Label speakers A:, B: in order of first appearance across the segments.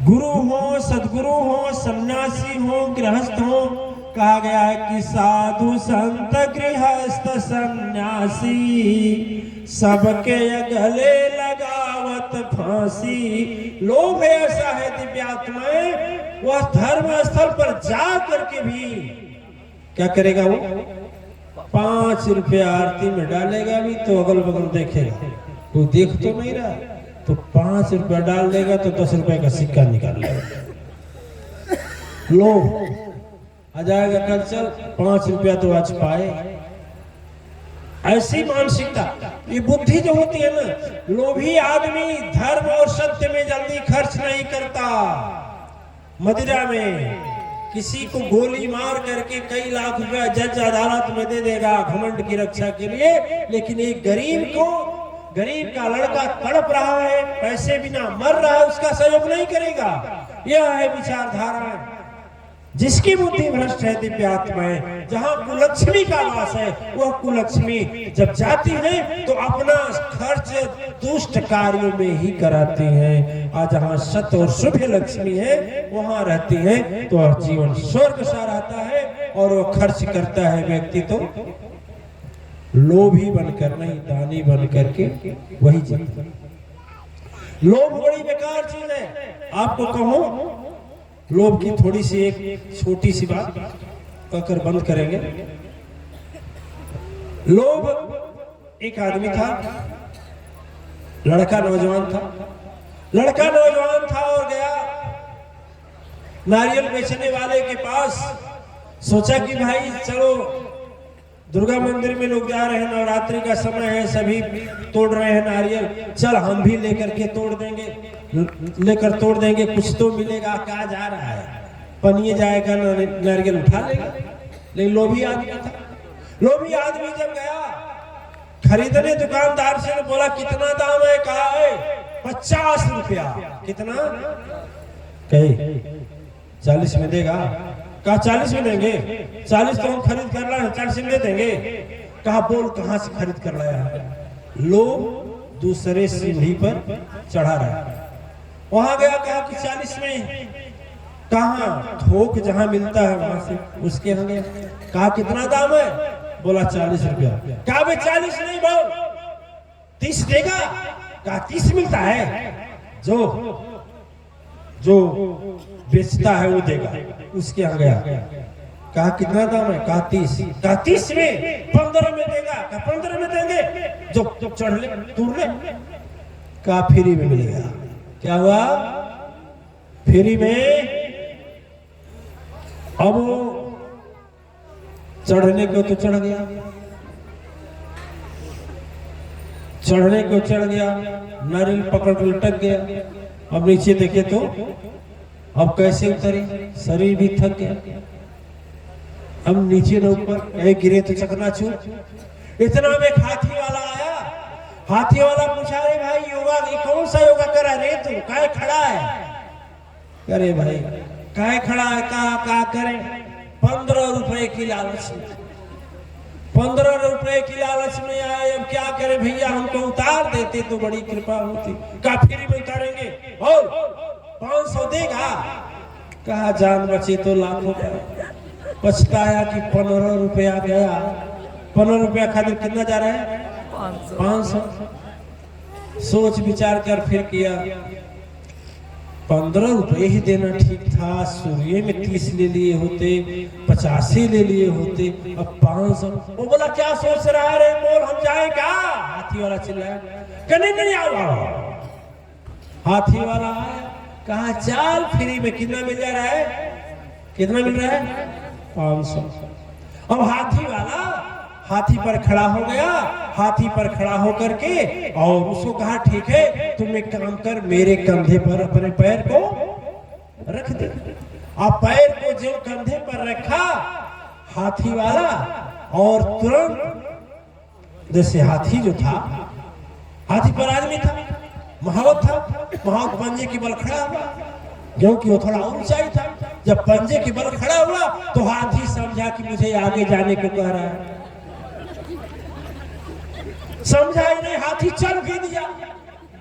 A: गुरु हो, सदगुरु हो, सन्यासी हो, गृहस्थ हो, कहा गया है कि साधु संत गृहस्थ सन्यासी सबके गले लगावत फांसी। लोभ ऐसा है दिव्यात्माएं, वह धर्म स्थल पर जा करके भी क्या करेगा, वो 5 रुपया आरती में डालेगा भी तो अगल बगल देखेगा, वो देख तो नहीं रहा, तो 5 रुपया डाल देगा तो 10 रुपए का सिक्का निकाल लेगा। लोभ आ जाएगा, कल चल 5 रुपया तो आज पाए। ऐसी मानसिकता, ये बुद्धि जो होती है ना, लोभी आदमी धर्म और सत्य में जल्दी खर्च नहीं करता। मदिरा में किसी को गोली मार करके कई लाख रुपया जज अदालत में दे देगा घमंड की रक्षा के लिए, लेकिन एक गरीब को, गरीब का लड़का तड़प रहा है, पैसे बिना मर रहा है, उसका सहयोग नहीं करेगा। यह है विचारधारा जिसकी बुद्धि भ्रष्ट है दिव्यात्माएं। जहां कुलक्ष्मी का वास है, वह कुलक्ष्मी जब जाती है तो अपना खर्च दुष्ट कार्यों में ही कराती हैं, और जहां सत्य और शुभ लक्ष्मी है वहां रहती है तो जीवन स्वर्ग सा रहता है। और वो खर्च करता है व्यक्ति तो लोभी बनकर नहीं, दानी बन करके वही जीता। लोभ बड़ी बेकार चीज है। आपको कहूं, लोभ की थोड़ी सी एक छोटी सी बात कहकर बंद करेंगे। लोभ, एक आदमी था, लड़का नौजवान था और गया नारियल बेचने वाले के पास। सोचा कि भाई चलो, दुर्गा मंदिर में लोग जा रहे हैं, नवरात्रि का समय है, सभी तोड़ रहे हैं नारियल, चल हम भी लेकर के तोड़ देंगे, कुछ तो मिलेगा। कहा जा रहा है पनिए जाएगा, नारियल उठा लेगा। लेकिन लोभी आदमी था। लोभी आदमी जब गया खरीदने, दुकानदार से बोला कितना दाम है? कहा है 50 रुपया। कितना? कहे 40 में देगा। कहा 40 में देंगे। 40 तो हम खरीद कर लाए, 40 में दे देंगे। कहा बोल कहां से खरीद कर लाया है? लोग दूसरे सीढ़ी पर चढ़ा रहा है। वहां गया, कहा कि 40 में। कहा थोक जहां मिलता है वहां से, उसके यहाँ गया। कहा कितना दाम है? बोला 40 रुपया। कहा भाई 40 नहीं बोल, 30 देगा। कहा 30 मिलता है, जो बेचता है वो देगा। उसके यहाँ गया, कहा कितना दाम है? कहा 30। कहा 30 में 15 में देगा। कहा 15 में देंगे, जो चढ़ ले तोड़ ले। कहा फ्री में मिलेगा। क्या हुआ? फ्री में। अब चढ़ने को तो चढ़ गया, नारियल पकड़ कर लटक गया। अब नीचे देखे तो अब कैसे उतरे? शरीर भी थक गया। अब नीचे न ऊपर, गिरे तो चकनाचूर। इतना में हाथी वाला आया। हाथी वाला पूछा, अरे भाई योगा, कौन सा योगा करा रे तू? काहे खड़ा है? अरे भाई काहे खड़ा है? कहा करे 15 रुपए की लालच में। 15 रुपए की लालच में आए। अब क्या करे भैया, हमको उतार देते तो बड़ी कृपा होती। कहा फ्री में उतारेंगे, और 500 देगा। कहा जान बचे तो लाखों गया। पछताया कि 15 रुपया गया। 15 रुपया खातिर कितना जा रहा है? 500। सोच विचार कर फिर किया, 15 रुपये ही देना ठीक था। सूर्य में 30 ले लिए होते, 85 ले लिए होते, अब 500। वो बोला क्या सोच रहा है रे, बोल हम जाए क्या? हाथी वाला चिल्लाया, नहीं आओ। हाथी वाला आया, कहा चाल फ्री में। कितना मिल जा रहा है? कितना मिल रहा है? 500। अब हाथी वाला हाथी पर खड़ा हो गया। हाथी पर खड़ा होकर के और उसको कहा ठीक है, तुम एक काम कर, मेरे कंधे पर अपने पैर को रख दे। आप पैर को जो कंधे पर रखा हाथी वाला, और तुरंत जैसे हाथी जो था, हाथी पर आदमी था, महावत था, महावत पंजे की बल खड़ा हुआ, क्योंकि वो थोड़ा ऊंचाई था। जब पंजे की बल खड़ा हुआ तो हाथी समझा कि मुझे आगे जाने को कह रहा है। समझा ही नहीं, हाथी चल भी दिया।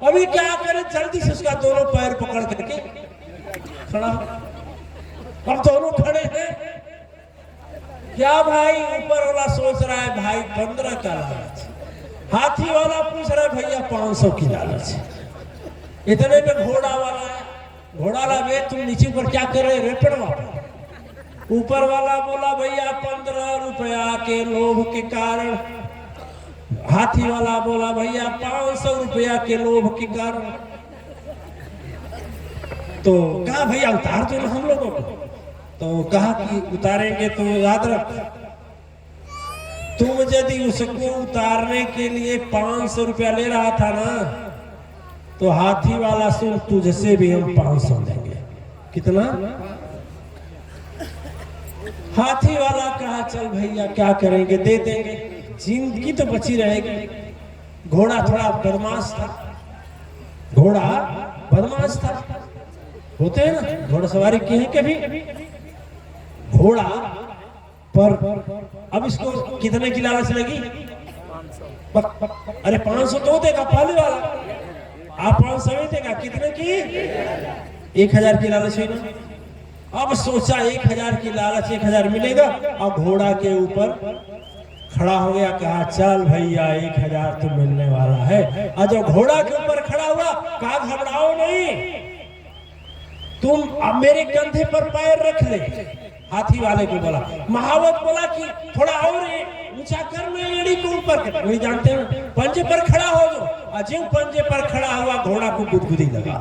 A: अभी क्या करे, जल्दी से उसका दोनों पैर पकड़ करके खड़ा अब दोनों खड़े हैं। क्या भाई? ऊपर वाला सोच रहा है भाई 15 का लालच, हाथी वाला पूछ रहा है भैया 500 की लालच। इतने में घोड़ा वाला है, घोड़ा वाला वे तुम नीचे ऊपर क्या कर रहे? रेपड़वा। ऊपर वाला बोला भैया 15 रुपया के लोभ के कारण। हाथी वाला बोला भैया 500 रुपया के लोभ के कारण। तो कहा भैया उतार दो हम लोगों को। तो कहा कि उतारेंगे तो याद रख, तुम यदि उसको उतारने के लिए 500 रुपया ले रहा था ना, तो हाथी वाला सुन तुझसे भी हम 500 लेंगे। कितना? हाथी वाला कहा चल भैया क्या करेंगे, दे देंगे, जिंदगी तो बची रहेगी। घोड़ा थोड़ा बदमाश था, घोड़ा बदमाश था, होते हैं ना घोड़सवारी की है कभी। घोड़ा पर अब इसको कितने की लालच लगी? अरे 500 तो देगा पहले वाला, आप 500 ही देगा। कितने की? 1000 की लालच हुई ना। अब सोचा 1000 की लालच, 1000 मिलेगा। अब घोड़ा के ऊपर खड़ा हो गया, कहा चल भैया 1000 तो मिलने वाला है। और जब घोड़ा के ऊपर खड़ा हुआ कहा घबराओ नहीं, तुम अब मेरे कंधे पर पैर रख ले। हाथी वाले को बोला, महावत बोला कि थोड़ा और ऊंचा कर, मैं एड़ी को ऊपर कर। वही जानते हैं पंजे पर खड़ा हो जो। अजय पंजे पर खड़ा हुआ, घोड़ा को गुदगुदी लगा।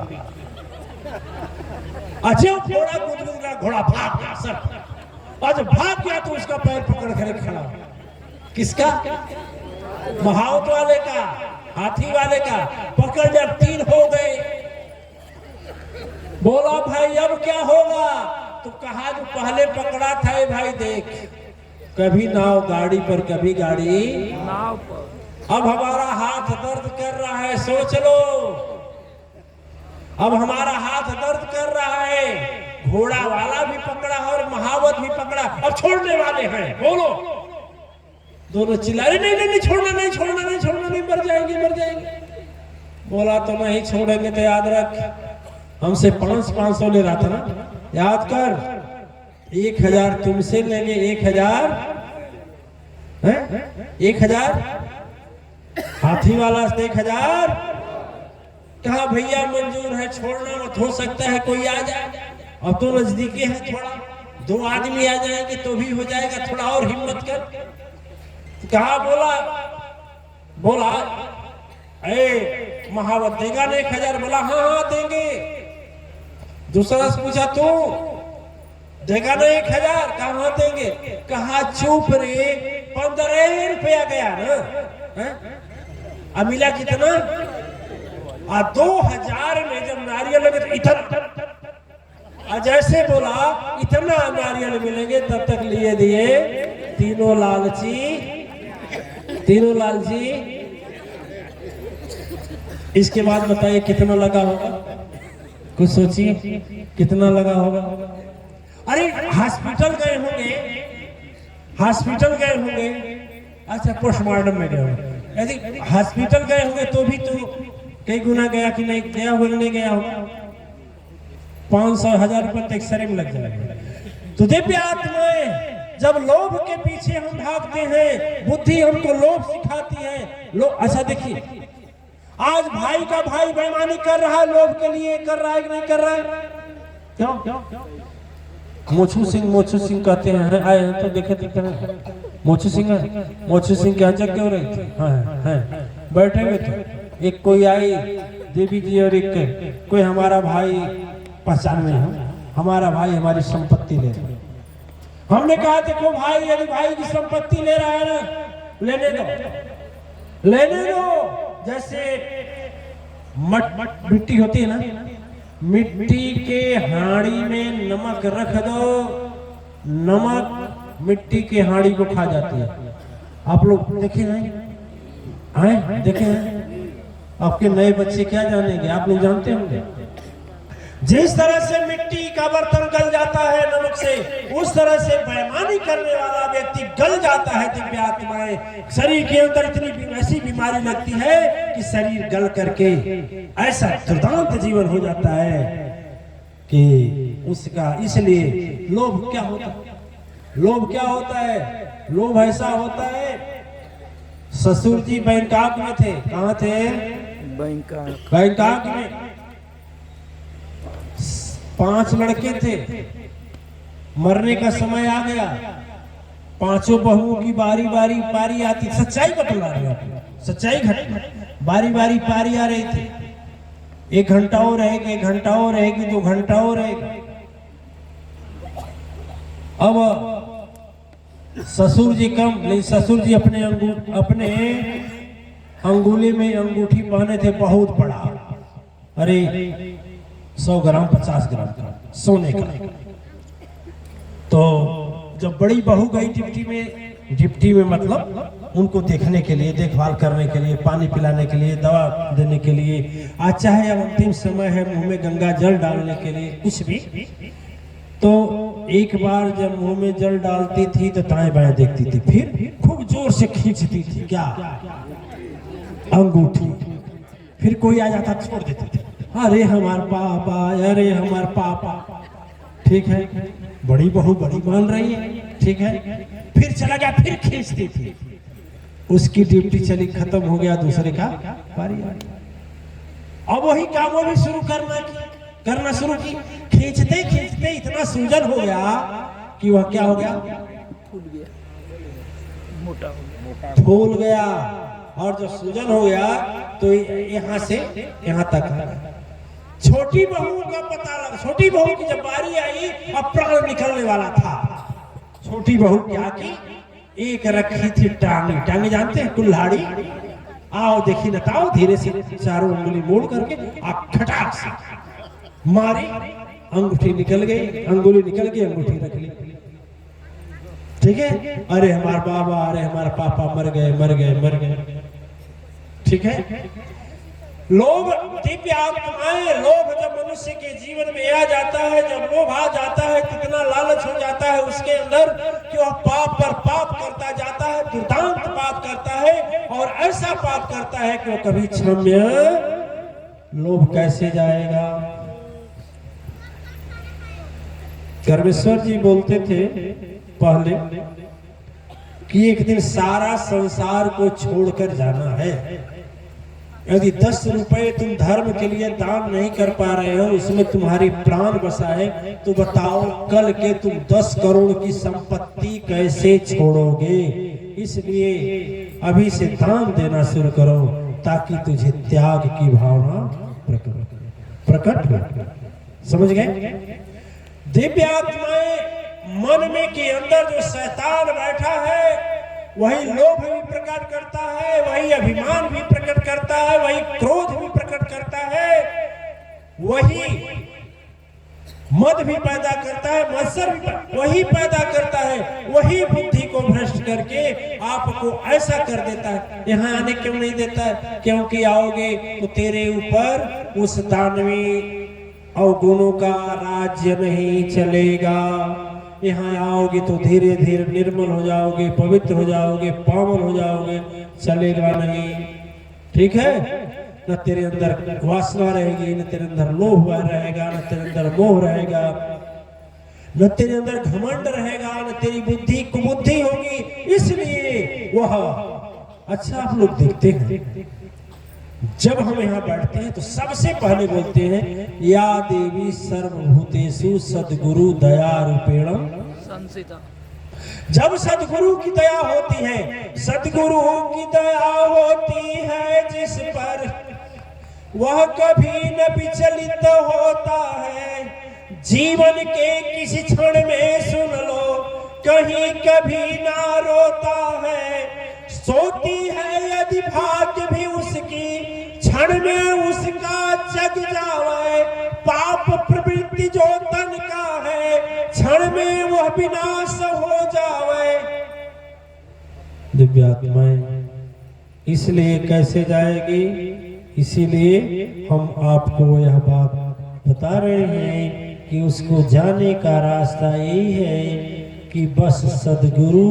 A: अजय घोड़ा गुदगुदी लगा, घोड़ा भाग गया सब। आज भाग गया तो उसका पैर पकड़ कर खड़ा। किसका? महावत वाले का, हाथी वाले का। पकड़ जब 3 हो गए, बोला भाई अब क्या होगा? तो कहा जो पहले पकड़ा था भाई देख, कभी नाव गाड़ी पर, कभी गाड़ी नाव पर। अब हमारा हाथ दर्द कर रहा है, सोच लो। अब हमारा हाथ दर्द कर रहा है। घोड़ा वाला भी पकड़ा और महावत भी पकड़ा, अब छोड़ने वाले हैं। बोलो। दोनों चिल्लाए नहीं नहीं नहीं छोड़ना, नहीं छोड़ना, नहीं छोड़ना, नहीं मर जाएंगे, मर जाएंगे। बोला तो नहीं छोड़ेंगे तो याद रख, हमसे 500 ले रहा था ना, याद कर। 1000 तुमसे लेंगे, 1000 है, 1000 हाथी वाला से 1000। कहा भैया मंजूर है, छोड़ना मत, हो सकता है कोई आ जाए। अब तो नजदीकी है, थोड़ा 2 आदमी आ जाएंगे तो भी हो जाएगा, थोड़ा और हिम्मत कर। कहा बोला ए महावत देगा ना 1000? बोला हाँ हाँ देंगे। दूसरा से पूछा तू देगा ना 1000? कहाँ देंगे? कहा चुप रे, 15 रुपया गया ना। अब मिला कितना? 2000 में जब नारियल लगे तो इतना, जैसे बोला इतना नारियल मिलेंगे, तब तक लिए दिए तीनों लालची। इसके बाद बताइए कितना लगा होगा? कुछ सोचिए कितना लगा होगा। अरे हॉस्पिटल गए होंगे, अच्छा पोस्टमार्टम में गए होंगे। यदि हॉस्पिटल गए होंगे तो भी तो कई गुना गया कि नहीं गया होगा, नहीं गया होगा। 500-1000 रुपये तो एक्सरे में लग जाएगा। तो दिव्य आत्माएं, जब लोभ के पीछे हम भागते हैं, बुद्धि हमको लोभ सिखाती है। अच्छा देखिए, आज भाई का भाई बेईमानी कर रहा है, लोभ के लिए कर रहा है कि नहीं कर रहा है? क्यों? मोचू सिंह कहते हैं, आए हैं तो देखे थे। मोचू सिंह के यहाँ क्यों रहे थे? हाँ, बैठे हुए थे। एक कोई आई देवी जी और एक कोई हमारा भाई पहचान में है, हमारा भाई हमारी संपत्ति ले रहा। हमने कहा देखो भाई, यदि भाई की संपत्ति ले रहा है ना, लेने दो। जैसे मिट्टी होती है ना, मिट्टी के हांडी में नमक रख दो, नमक मिट्टी के हांडी को खा जाती है। आप लोग देखे हैं? देखे हैं? आपके नए बच्चे क्या जानेंगे, आप लोग जानते होंगे। जिस तरह से मिट्टी का बर्तन गल जाता है नमक से, उस तरह से बेईमानी करने वाला व्यक्ति गल जाता है। दिव्य आत्माएं, शरीर के अंदर इतनी ऐसी बीमारी लगती है कि शरीर गल करके ऐसा दुर्दांत जीवन हो जाता है कि उसका। इसलिए लोभ क्या होता है? लोभ क्या होता है? लोभ ऐसा होता है, ससुर जी बैंकॉक में थे। कहाँ थे? बैंकॉक में 5 लड़के थे। मरने का समय आ गया, 5 बहुओं की बारी बारी पारी आती। सच्चाई बतला रहे हैं, सच्चाई घटना। बारी बारी पारी आ रही थी। 1 घंटा और रहेगी, 1 घंटा और रहेगी, 2 घंटा और रहेगी। अब ससुर जी कम, लेकिन ससुर जी अपने अंगुली में अंगूठी पहने थे बहुत बड़ा। अरे 100 ग्राम 50 ग्राम सोने का। तो जब बड़ी बहू गई डिप्टी में मतलब उनको देखने के लिए, देखभाल करने के लिए, पानी पिलाने के लिए, दवा देने के लिए, आज चाहे अब अंतिम समय है मुंह में गंगा जल डालने के लिए, कुछ भी। तो एक बार जब मुंह में जल डालती थी तो दाएं बाएं देखती थी, फिर खूब जोर से खींचती थी क्या? अंगूठी। फिर कोई आ जाता छोड़ देती थी। अरे हमार पापा, अरे हमार पापा। ठीक है, बड़ी बहू बड़ी मान रही है, ठीक है। फिर चला गया, फिर खींचती थी। उसकी ड्यूटी चली, खत्म हो गया, दूसरे का बारी आ गया। अब वही काम वो भी शुरू करना शुरू की। खींचते खींचते इतना सूजन हो गया कि वह क्या हो गया? फूल गया, मोटा हो गया, फूल गया। और जब सूजन हो गया तो यहाँ से यहाँ तक छोटी बहू का पता लगा। छोटी बहू की जब बारी आई, अब प्राण निकलने वाला था। छोटी बहू क्या की? एक रखी थी टांगी जानते हैं, कुल्हाड़ी। आओ देखी नताओ, धीरे से चारों उंगली मोड़ करके खटाक से मारी। अंगूठी निकल गई, अंगुली निकल गई, अंगूठी रख ली। ठीक है। अरे हमारे बाबा, अरे हमारे पापा मर गए, मर गए, मर गए। ठीक है। लोभ, दिव्य आत्माएं, लोभ जब मनुष्य के जीवन में आ जाता है, जब लोभ आ जाता है, कितना लालच हो जाता है उसके अंदर कि वह पाप पर पाप करता जाता है, दुर्दांत पाप करता है। और ऐसा पाप करता है कि वह कभी क्षम्य। लोभ कैसे जाएगा? गर्वेश्वर जी बोलते थे पहले कि एक दिन सारा संसार को छोड़कर जाना है। यदि 10 रुपए तुम धर्म के लिए दान नहीं कर पा रहे हो, उसमें तुम्हारी प्राण बसा है, तो बताओ कल के तुम 10 करोड़ की संपत्ति कैसे छोड़ोगे? इसलिए अभी से दान देना शुरू करो ताकि तुझे त्याग की भावना प्रकट हो। समझ गए? दिव्य आत्माएं मन में के अंदर जो शैतान बैठा है, वही लोभ भी प्रकट करता है, वही अभिमान भी प्रकट करता है, वही क्रोध भी प्रकट करता है, वही मद भी पैदा करता है, मत्सर भी वही पैदा करता है। वही बुद्धि को भ्रष्ट करके आपको ऐसा कर देता है। यहाँ आने क्यों नहीं देता है? क्योंकि आओगे तो तेरे ऊपर उस दानवी अवगुणों का राज्य नहीं चलेगा। यहाँ आओगे तो धीरे धीरे निर्मल हो जाओगे, पवित्र हो जाओगे, पावन हो जाओगे, चलेगा नहीं। ठीक है। न तेरे अंदर वासना रहेगी, न तेरे अंदर लोभ रहेगा, न तेरे अंदर मोह रहेगा, न तेरे अंदर घमंड रहेगा, न तेरी बुद्धि कुबुद्धि होगी। इसलिए वह अच्छा आप लोग देखते हैं, जब हम यहाँ बैठते हैं तो सबसे पहले बोलते हैं या देवी सर्वभूतेषु सद्गुरु दया रूपेण संसिता। जब सद्गुरु की दया होती है, सद्गुरु की दया होती है जिस पर, वह कभी न विचलित होता है। जीवन के किसी क्षण में सुन लो, कहीं कभी ना रोता है। सोती है यदि भाग्य भी उसकी, क्षण में उसका जग जावे। पाप प्रवृत्ति जो तन का है, क्षण में वह विनाश हो जावे। दिव्य आत्माएं इसलिए कैसे जाएगी? इसीलिए हम आपको यह बात बता रहे हैं कि उसको जाने का रास्ता यही है कि बस सद्गुरु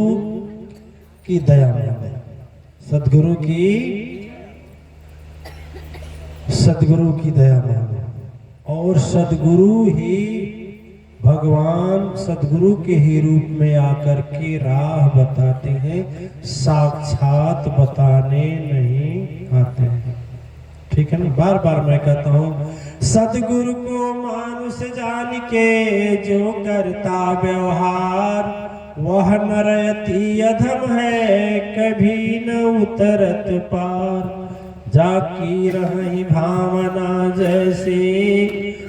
A: की दया में, सद्गुरु की दया में, और सद्गुरु ही भगवान सदगुरु के ही रूप में आकर के राह बताते हैं, साक्षात बताने नहीं आते हैं। ठीक है ना, बार बार मैं कहता हूँ, सदगुरु को मानुष जान के जो करता व्यवहार, वह नरयति अधम है कभी न उतरत पार। जाकी रही भावना जैसे,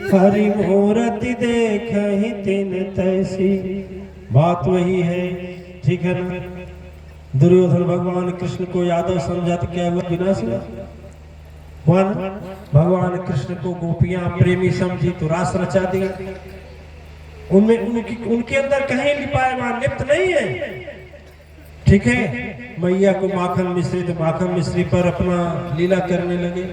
A: हरि मूर्ति देखहि तिन तैसी। बात वही है, ठीक है ना। दुर्योधन भगवान कृष्ण को यादव समझा तो क्या हुआ, विनाश हुआ ना। भगवान कृष्ण को गोपियां प्रेमी समझी तो रास रचा दिया। उनमें उनके अंदर कहीं लिपायमान लिप्त नहीं है, ठीक है। मैया को माखन मिश्री तो माखन मिश्री पर अपना लीला करने लगे।